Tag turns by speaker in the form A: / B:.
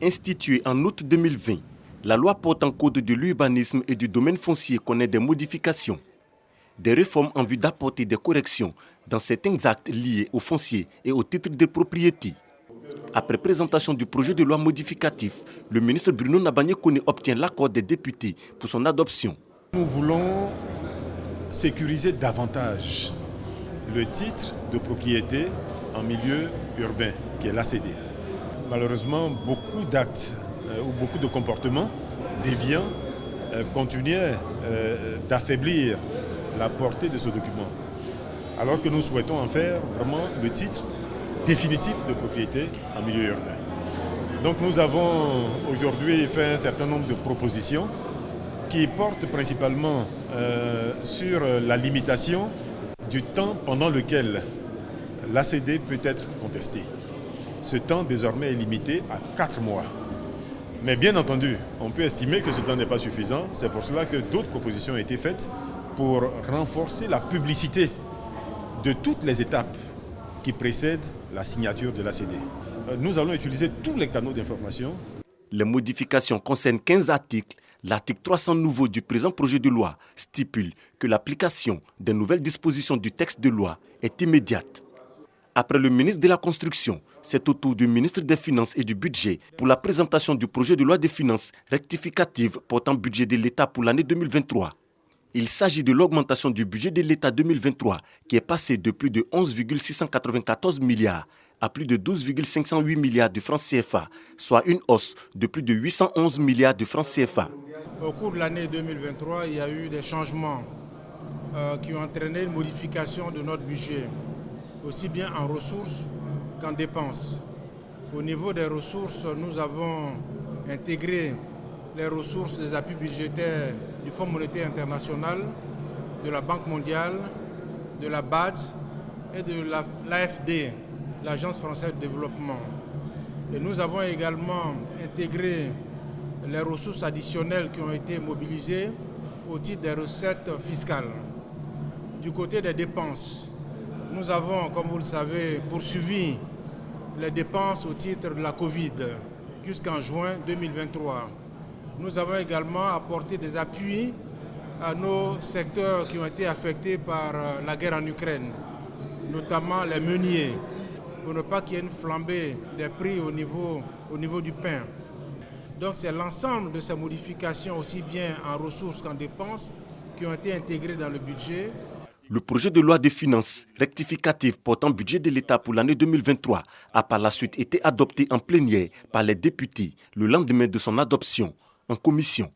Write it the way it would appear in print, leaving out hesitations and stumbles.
A: Instituée en août 2020, la loi portant code de l'urbanisme et du domaine foncier connaît des modifications. Des réformes en vue d'apporter des corrections dans certains actes liés au foncier et au titre de propriété. Après présentation du projet de loi modificatif, le ministre Bruno Nabagné-Koné obtient l'accord des députés pour son adoption.
B: Nous voulons sécuriser davantage le titre de propriété en milieu urbain, qui est l'ACD. Malheureusement, beaucoup d'actes ou beaucoup de comportements déviants continuaient d'affaiblir la portée de ce document. Alors que nous souhaitons en faire vraiment le titre définitif de propriété en milieu urbain. Donc nous avons aujourd'hui fait un certain nombre de propositions qui portent principalement sur la limitation du temps pendant lequel l'ACD peut être contesté. Ce temps désormais est limité à 4 mois. Mais bien entendu, on peut estimer que ce temps n'est pas suffisant. C'est pour cela que d'autres propositions ont été faites pour renforcer la publicité de toutes les étapes qui précèdent la signature de l'ACD. Nous allons utiliser tous les canaux d'information.
A: Les modifications concernent 15 articles. L'article 300 nouveau du présent projet de loi stipule que l'application des nouvelles dispositions du texte de loi est immédiate. Après le ministre de la Construction, c'est au tour du ministre des Finances et du Budget pour la présentation du projet de loi des finances rectificative portant budget de l'État pour l'année 2023. Il s'agit de l'augmentation du budget de l'État 2023 qui est passé de plus de 11,694 milliards à plus de 12,508 milliards de francs CFA, soit une hausse de plus de 811 milliards de francs CFA.
C: Au cours de l'année 2023, il y a eu des changements qui ont entraîné une modification de notre budget, aussi bien en ressources qu'en dépenses. Au niveau des ressources, nous avons intégré les ressources des appuis budgétaires du Fonds monétaire international, de la Banque mondiale, de la BAD et de l'AFD, l'Agence française de développement. Et nous avons également intégré les ressources additionnelles qui ont été mobilisées au titre des recettes fiscales. Du côté des dépenses, nous avons, comme vous le savez, poursuivi les dépenses au titre de la Covid jusqu'en juin 2023. Nous avons également apporté des appuis à nos secteurs qui ont été affectés par la guerre en Ukraine, notamment les meuniers, pour ne pas qu'il y ait une flambée des prix au niveau du pain. Donc c'est l'ensemble de ces modifications, aussi bien en ressources qu'en dépenses, qui ont été intégrées dans le budget.
A: Le projet de loi des finances rectificative portant budget de l'État pour l'année 2023 a par la suite été adopté en plénière par les députés le lendemain de son adoption en commission.